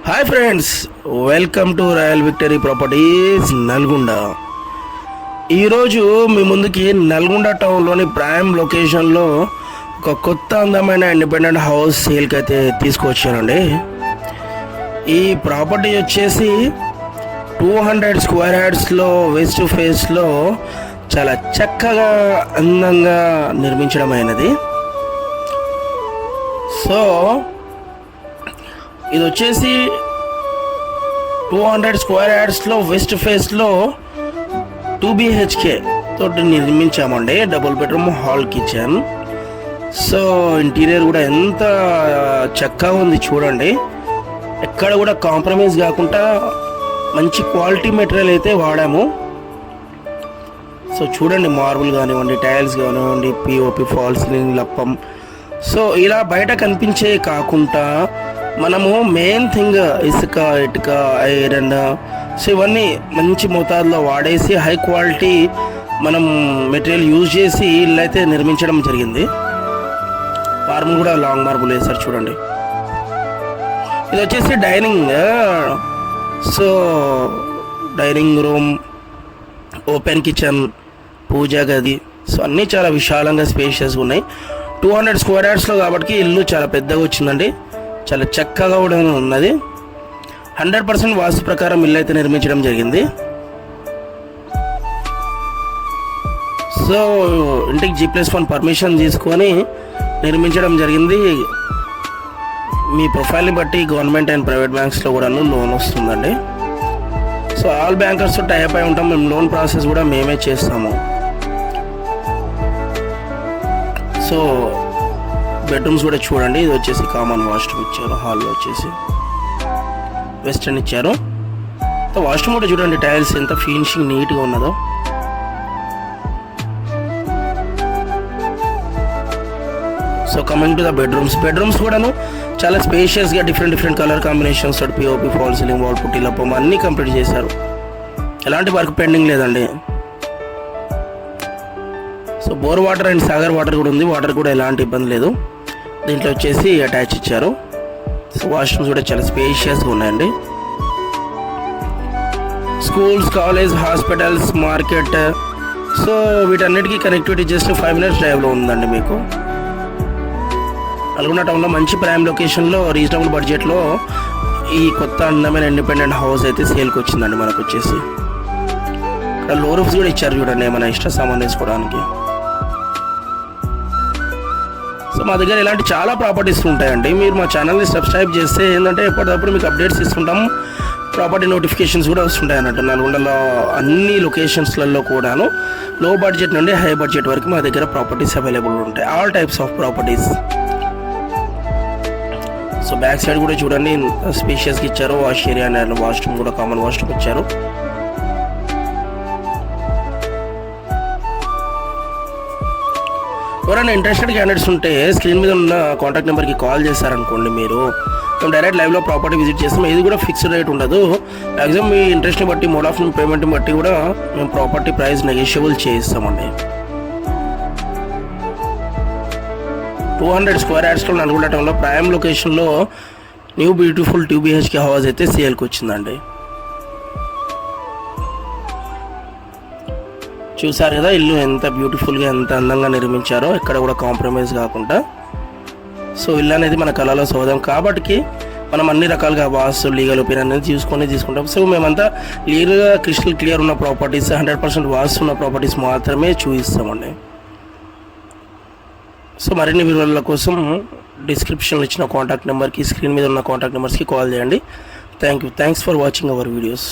Hi friends, welcome to royal victory properties Nalgonda. ఈరోజు మీ ముందుకి Nalgonda టౌన్లోని prime లొకేషన్లో ఒక కొత్త అందమైన ఇండిపెండెంట్ హౌస్ సేల్కి అయితే తీసుకొచ్చానండి. ఈ ప్రాపర్టీ వచ్చేసి 200 స్క్వేర్ యార్డ్స్లో వెస్ట్ ఫేస్లో చాలా చక్కగా అందంగా నిర్మించడమైనది. సో ఇది వచ్చేసి 200 స్క్వేర్ యార్డ్స్లో వెస్ట్ ఫేస్లో 2 BHK తోటి నిర్మించామండి. Double bedroom, hall, kitchen. So interior కూడా ఎంత చక్కగా ఉంది చూడండి. ఎక్కడ కూడా కాంప్రమైజ్ కాకుండా మంచి క్వాలిటీ మెటీరియల్ అయితే వాడాము. సో చూడండి, మార్బుల్ కానివ్వండి, టైల్స్ కానివ్వండి, పిఓపి, ఫాల్ సీలింగ్, లప్పం. సో ఇలా బయట కనిపించే కాకుండా మనము మెయిన్ థింగ్ ఇసుక, ఇటుక, ఐరన్, సో ఇవన్నీ మంచి మోతాదులో వాడేసి హై క్వాలిటీ మనం మెటీరియల్ యూజ్ చేసి ఇల్లు అయితే నిర్మించడం జరిగింది. మార్బుల్ కూడా లాంగ్ మార్బుల్ వేసారు చూడండి. ఇది వచ్చేసి dining. So dining room, open kitchen, పూజా గది, సో అన్నీ చాలా విశాలంగా స్పేషియస్గా ఉన్నాయి. 200 స్క్వేర్ యార్డ్స్లో కాబట్టి ఇల్లు చాలా పెద్దగా వచ్చిందండి. చాలా చక్కగా కూడా ఉన్నది. 100% వాస్తు ప్రకారం ఇల్లు అయితే నిర్మించడం జరిగింది. సో ఇంటికి G+1 పర్మిషన్ తీసుకొని నిర్మించడం జరిగింది. మీ ప్రొఫైల్ని బట్టి గవర్నమెంట్ అండ్ ప్రైవేట్ బ్యాంక్స్లో కూడా లోన్ వస్తుందండి. సో ఆల్ బ్యాంకర్స్తో టైప్ అయి ఉంటాం. మేము లోన్ ప్రాసెస్ కూడా మేమే చేస్తాము. సో బెడ్రూమ్స్ కూడా చూడండి. ఇది వచ్చేసి కామన్ వాష్రూమ్ ఇచ్చారు. హాల్లో వచ్చేసి వెస్టర్న్ ఇచ్చారు. వాష్రూమ్ కూడా చూడండి, టైల్స్ ఎంత ఫినిషింగ్ నీట్గా ఉన్నదో. So coming to the bedrooms కూడాను చాలా స్పేషియస్గా డిఫరెంట్ కలర్ కాంబినేషన్స్ తోటి POP, fall ceiling, wall putty, లప్పం అన్నీ కంప్లీట్ చేశారు. ఎలాంటి వర్క్ పెండింగ్ లేదండి. So bore water and Sagar water కూడా ఉంది. వాటర్ కూడా ఎలాంటి ఇబ్బంది లేదు. దీంట్లో వచ్చేసి అటాచ్ ఇచ్చారు. సో వాష్రూమ్స్ కూడా చాలా స్పేషియస్గా ఉన్నాయండి. Schools, college, hospitals, market, so వీటన్నిటికీ కనెక్టివిటీ జస్ట్ 5 minutes డ్రైవ్లో ఉందండి. మీకు నల్గొండ టౌన్లో మంచి ప్రైమ్ లొకేషన్లో రీజనబుల్ బడ్జెట్లో ఈ కొత్త అందమైన ఇండిపెండెంట్ హౌస్ అయితే సేల్కి వచ్చిందండి. మనకు వచ్చేసి ఇక్కడ లో రూఫ్స్ కూడా ఇచ్చారు చూడండి, ఏమైనా ఎక్స్ట్రా సామాన్ వేసుకోవడానికి. సో మా దగ్గర ఇలాంటి చాలా ప్రాపర్టీస్ ఉంటాయండి. మీరు మా ఛానల్ని సబ్స్క్రైబ్ చేస్తే ఏంటంటే ఎప్పటికప్పుడు మీకు అప్డేట్స్ ఇస్తుంటాం. ప్రాపర్టీ నోటిఫికేషన్స్ కూడా వస్తుంటాయి అన్నట్టు. నల్గొండలో అన్ని లొకేషన్స్లలో కూడాను లో బడ్జెట్ నుండి హై బడ్జెట్ వరకు మా దగ్గర ప్రాపర్టీస్ అవైలబుల్ ఉంటాయి. All types of properties. So back side కూడా చూడండి, స్పేషియస్గా ఇచ్చారు. వాష్ ఏరియా అండ్ వాష్రూమ్ కూడా కామన్ వాష్రూమ్ ఇచ్చారు. ఎవరైనా ఇంట్రెస్టెడ్ క్యాండిడేట్స్ ఉంటే స్క్రీన్ మీద ఉన్న కాంటాక్ట్ నెంబర్కి కాల్ చేశారనుకోండి, మీరు మేము డైరెక్ట్ లైవ్లో ప్రాపర్టీ విజిట్ చేస్తాం. ఇది కూడా ఫిక్స్డ్ రేట్ ఉండదు. మ్యాక్సిమం మీ ఇంట్రెస్ట్ని బట్టి, మోడ్ ఆఫ్ పేమెంట్ని బట్టి కూడా మేము ప్రాపర్టీ ప్రైస్ నెగోషియబుల్ చేయిస్తామండి. 200 స్క్వేర్ యార్డ్స్లో నల్గొండ టౌన్లో ప్రైమ్ లొకేషన్లో న్యూ బ్యూటిఫుల్ 2 BHK హౌస్ అయితే సేల్కి వచ్చిందండి. చూసారు కదా ఇల్లు ఎంత బ్యూటిఫుల్గా, ఎంత అందంగా నిర్మించారో, ఎక్కడ కూడా కాంప్రమైజ్ కాకుండా. సో ఇల్లు అనేది మన కళలో సోదం కాబట్టి మనం అన్ని రకాలుగా వాస్తు, లీగల్ ఒపీనియన్ అనేది తీసుకుంటాం. సో మేమంతా క్రిస్టల్ క్లియర్ ఉన్న ప్రాపర్టీస్, 100% వాస్తు ఉన్న ప్రాపర్టీస్ మాత్రమే చూపిస్తామండి. సో మరిన్ని వివరాల కోసం డిస్క్రిప్షన్లో ఇచ్చిన కాంటాక్ట్ నెంబర్కి, స్క్రీన్ మీద ఉన్న కాంటాక్ట్ నెంబర్స్కి కాల్ చేయండి. Thanks for watching our videos.